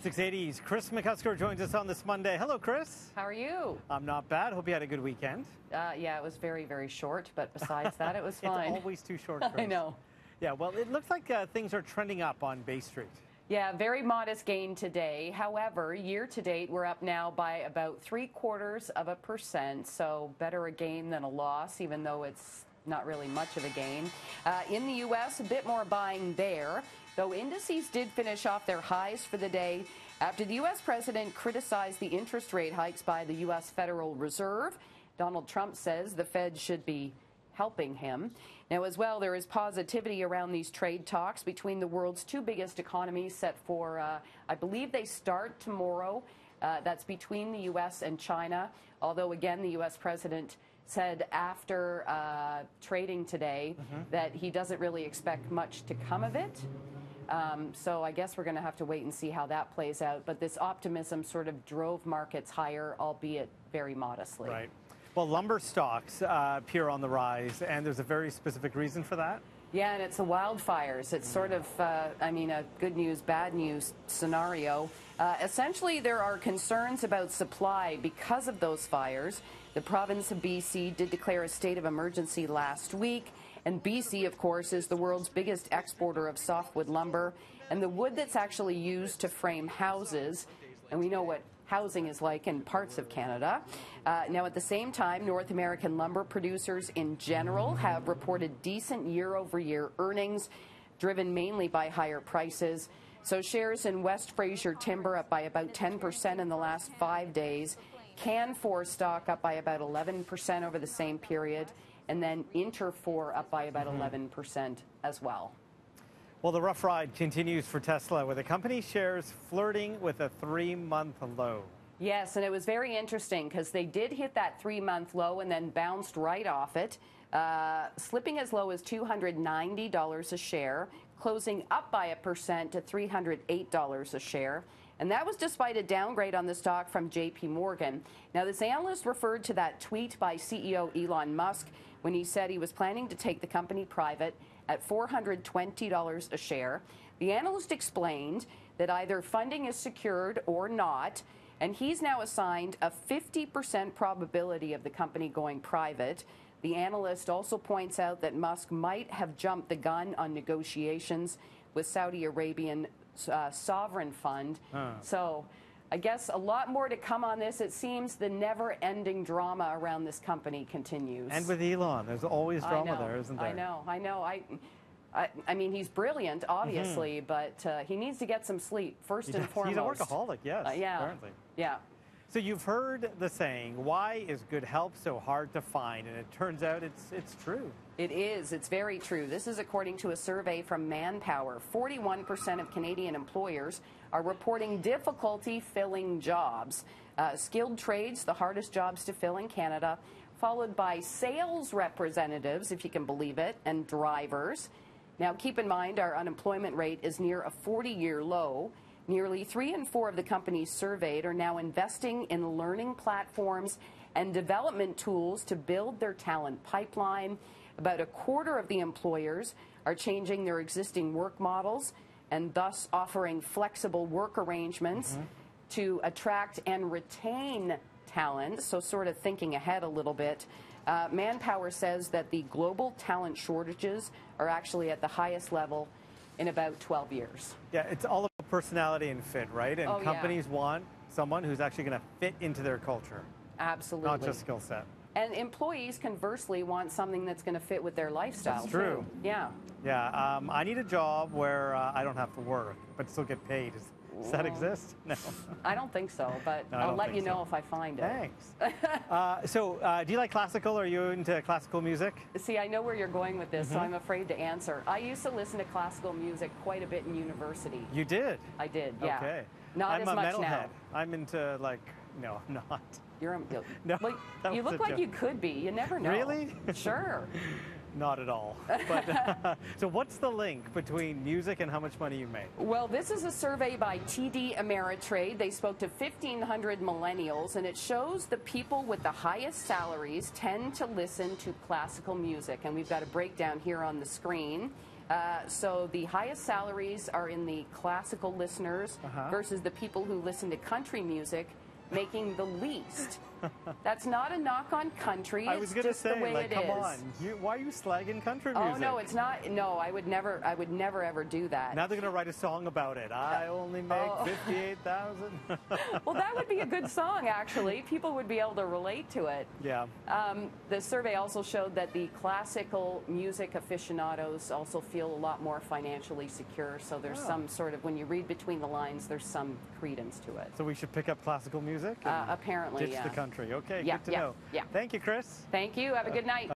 680's Chris McCusker joins us on this Monday. Hello, Chris. How are you? I'm not bad. Hope you had a good weekend. Yeah, it was very, very short, but besides that, it was fine. It's always too short, Chris. I know. Yeah, well, it looks like things are trending up on Bay Street. Yeah, very modest gain today. However, year to date, we're up now by about 0.75%, so better a gain than a loss, even though it's not really much of a gain. In the U.S., a bit more buying there, though indices did finish off their highs for the day after the U.S. president criticized the interest rate hikes by the U.S. Federal Reserve. Donald Trump says the Fed should be helping him. Now, as well, there is positivity around these trade talks between the world's two biggest economies set for, I believe they start tomorrow. That's between the U.S. and China, although, again, the U.S. president said after trading today that he doesn't really expect much to come of it. So I guess we're going to have to wait and see how that plays out. But this optimism sort of drove markets higher, albeit very modestly. Right. Well, lumber stocks appear on the rise, and there's a very specific reason for that. Yeah, and it's the wildfires. It's sort of, a good news, bad news scenario. Essentially, there are concerns about supply because of those fires. The province of BC did declare a state of emergency last week. And BC, of course, is the world's biggest exporter of softwood lumber and the wood that's actually used to frame houses. And we know what housing is like in parts of Canada. Now, at the same time, North American lumber producers in general have reported decent year-over-year earnings, driven mainly by higher prices. So shares in West Fraser Timber up by about 10% in the last 5 days. Canfor stock up by about 11% over the same period. And then Interfor up by about 11% as well. Well, the rough ride continues for Tesla, with the company shares flirting with a 3-month low. Yes, and it was very interesting because they did hit that 3-month low and then bounced right off it, slipping as low as $290 a share, closing up by 1% to $308 a share. And that was despite a downgrade on the stock from J.P. Morgan. Now, this analyst referred to that tweet by CEO Elon Musk when he said he was planning to take the company private at $420 a share. The analyst explained that either funding is secured or not, and he's now assigned a 50% probability of the company going private. The analyst also points out that Musk might have jumped the gun on negotiations with Saudi Arabian sovereign fund. So I guess a lot more to come on this. It seems the never-ending drama around this company continues. And with Elon, there's always drama there, isn't there? I know. I mean, he's brilliant, obviously, but he needs to get some sleep, first and foremost. He's a workaholic, yes, yeah. apparently. Yeah. So you've heard the saying, why is good help so hard to find? And it turns out it's true. It is. It's very true. This is according to a survey from Manpower. 41% of Canadian employers are reporting difficulty filling jobs. Skilled trades, the hardest jobs to fill in Canada, followed by sales representatives, if you can believe it, and drivers. Now, keep in mind, our unemployment rate is near a 40-year low. Nearly 3 in 4 of the companies surveyed are now investing in learning platforms and development tools to build their talent pipeline. About a quarter of the employers are changing their existing work models and thus offering flexible work arrangements to attract and retain talent, so sort of thinking ahead a little bit. Manpower says that the global talent shortages are actually at the highest level in about 12 years. Yeah, it's all about personality and fit, right? And companies want someone who's actually going to fit into their culture. Absolutely. Not just skill set. And employees, conversely, want something that's going to fit with their lifestyle. That's true. Too. Yeah. Yeah, I need a job where I don't have to work, but still get paid. Does that exist? No. I don't think so, but No, I'll let you know if I find it. Thanks. So do you like classical? Are you into classical music? See, I know where you're going with this, so I'm afraid to answer. I used to listen to classical music quite a bit in university. You did? I did, yeah. Okay. Not I'm as a much metalhead. now. I'm into, no, I'm not. No, well, you look like you could be. You never know. Really? Sure. Not at all. But so what's the link between music and how much money you make? Well, this is a survey by TD Ameritrade. They spoke to 1,500 millennials, and it shows the people with the highest salaries tend to listen to classical music. And we've got a breakdown here on the screen. So the highest salaries are in the classical listeners versus the people who listen to country music, making the least. That's not a knock on country. I was It's going to just the say, way like, it come is. on. Why are you slagging country music? Oh no, it's not. No, I would never ever do that. Now they're going to write a song about it. I only make 58,000. Well, that would be a good song, actually. People would be able to relate to it. Yeah. The survey also showed that the classical music aficionados also feel a lot more financially secure. So there's some sort of, when you read between the lines, there's some credence to it. So we should pick up classical music? Apparently, ditch yeah. the country. Okay, Yeah, good to yeah, know. yeah. Thank you, Chris. Thank you. Have a good night.